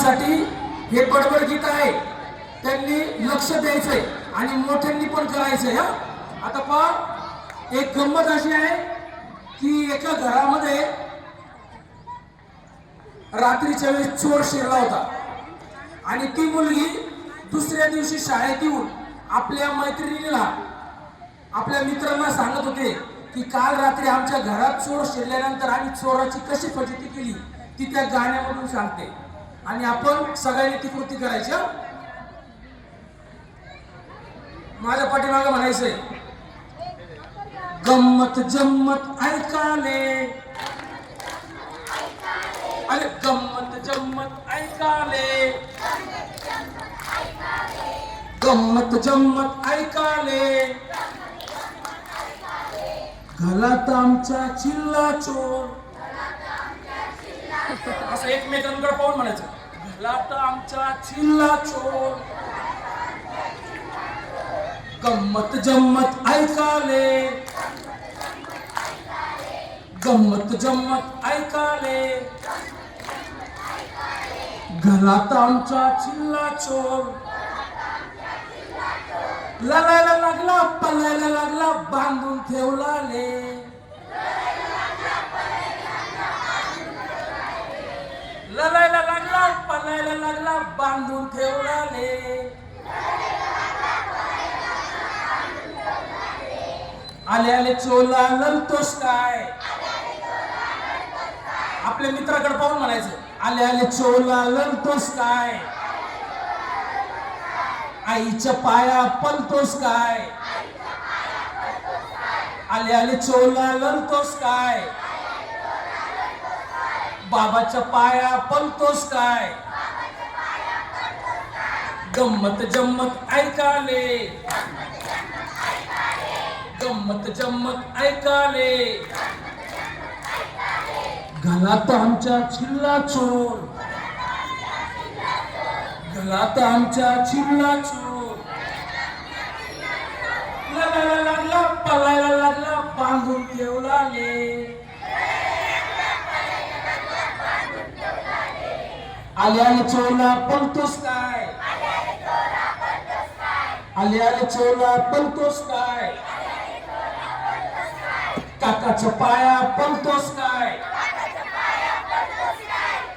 त्यासाठी हे बडबड गीत आहे, त्यांनी लक्ष द्यायचंय आणि मोठ्यांनी पण करायचंय. हा आता पहा, एक गंमत अशी आहे की एका घरामध्ये रात्रीच्या वेळेस चोर शिरला होता आणि ती मुलगी दुसऱ्या दिवशी शाळेत येऊन आपल्या मैत्रिणीला, आपल्या मित्रांना सांगत होते की काल रात्री आमच्या घरात चोर शिरल्यानंतर आम्ही चोराची कशी फजिती केली ती त्या गाण्यामधून सांगते. आणि आपण सगळ्यांनी ती कृती करायची. माझ्या पाठीमागं म्हणायचंय, गम्मत जम्मत ऐकाले, अरे गम्मत जम्मत ऐकाले, गम्मत जम्मत ऐकाले, घरात आमच्या चिल्ला चोर. असं एकमेकांकडे पाहून म्हणायचं, घरात आमच्या चिल्ला चोर, गम्मत जम्मत ऐकाले, गम्मत जम्मत ऐकाले, घरात आमच्या चिल्ला चोर. लढायला लागला, पळायला लागला, बांधून ठेवला ले, लढायला लागला, पळायला लागला, बांधून ठेवला ले. आले आले चोला ललतोस काय, आपल्या मित्राकडे पाहून म्हणायचं, आले आले चोला ललतोस काय, आईच्या पाया पलतोस काय, आले आले चोला ललतोस काय, बाबाच्या पाया पलतोस काय, गम्मत जम्मत ऐकाले, गम्मत जम्मत ऐकाले, घरात आमच्या चिल्ला चोर, घरात आमच्या चिल्ला चोर. लढायला लागला, पळायला लागला, बांधून ठेवला ले. आले आले चोला पळतोस काय, आले आले चोला पळतोस काय, काकाच्या पाया पळतोस काय,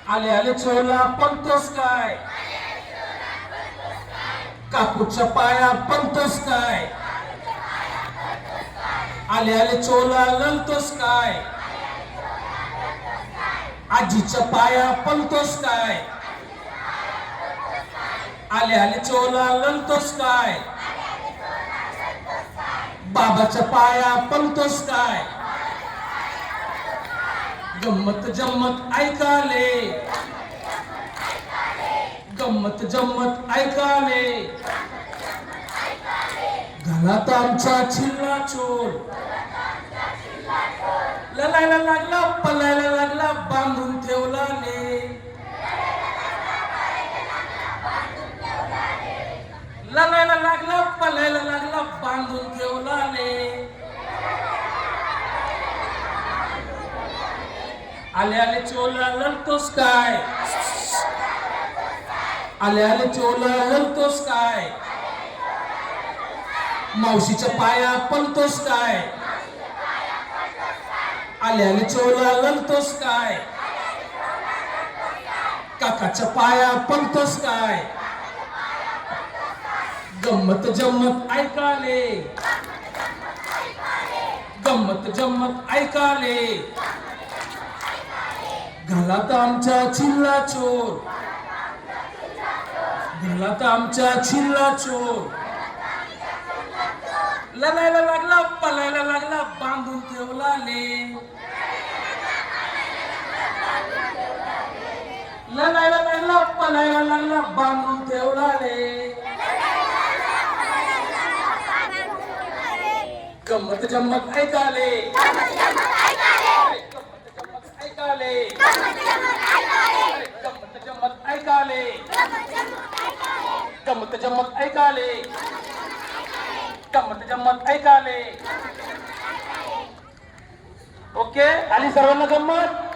आले आले चोला पळतोस काय, काकूच्या पाया पळतोस काय, आले आले चोला ललतोस काय, आजीच्या पाया पळतोस काय, आले आले चोला ललतोस काय, बाबाच्या पाया पळतोस काय, गम्मत जम्मत ऐकाले, गम्मत जम्मत ऐकाले, घरात आमचा चिल्ला चोर. लढायला लागला, पळायला लागला, बांधून ठेवला ले, लढायला लागला, पळायला लागला, बांधून ठेवला ले. आले आले चोला लढतोस काय, आले आले चोला लढतोस काय, मावशीच्या पाया पळतोस काय, आले आले चोला लढतोस काय, काकाच्या पाया पळतोस काय, गम्मत जम्मत ऐकाले, गम्मत जम्मत ऐकाले, घरात आमच्या चिल्ला चोर, घरात आमच्या चिल्ला चोर. लढायला लागला, पळायला लागला, बांधून ठेवला ले, लढायला लागला, पळायला लागला, बांधून ठेवला ले. गम्मत जम्मत ऐकाले, गम्मत जम्मत ऐकाले, गम्मत जम्मत ऐकाले, गम्मत जम्मत ऐकाले, गम्मत जम्मत ऐकाले. ओके, आली सर्वांना गंमत.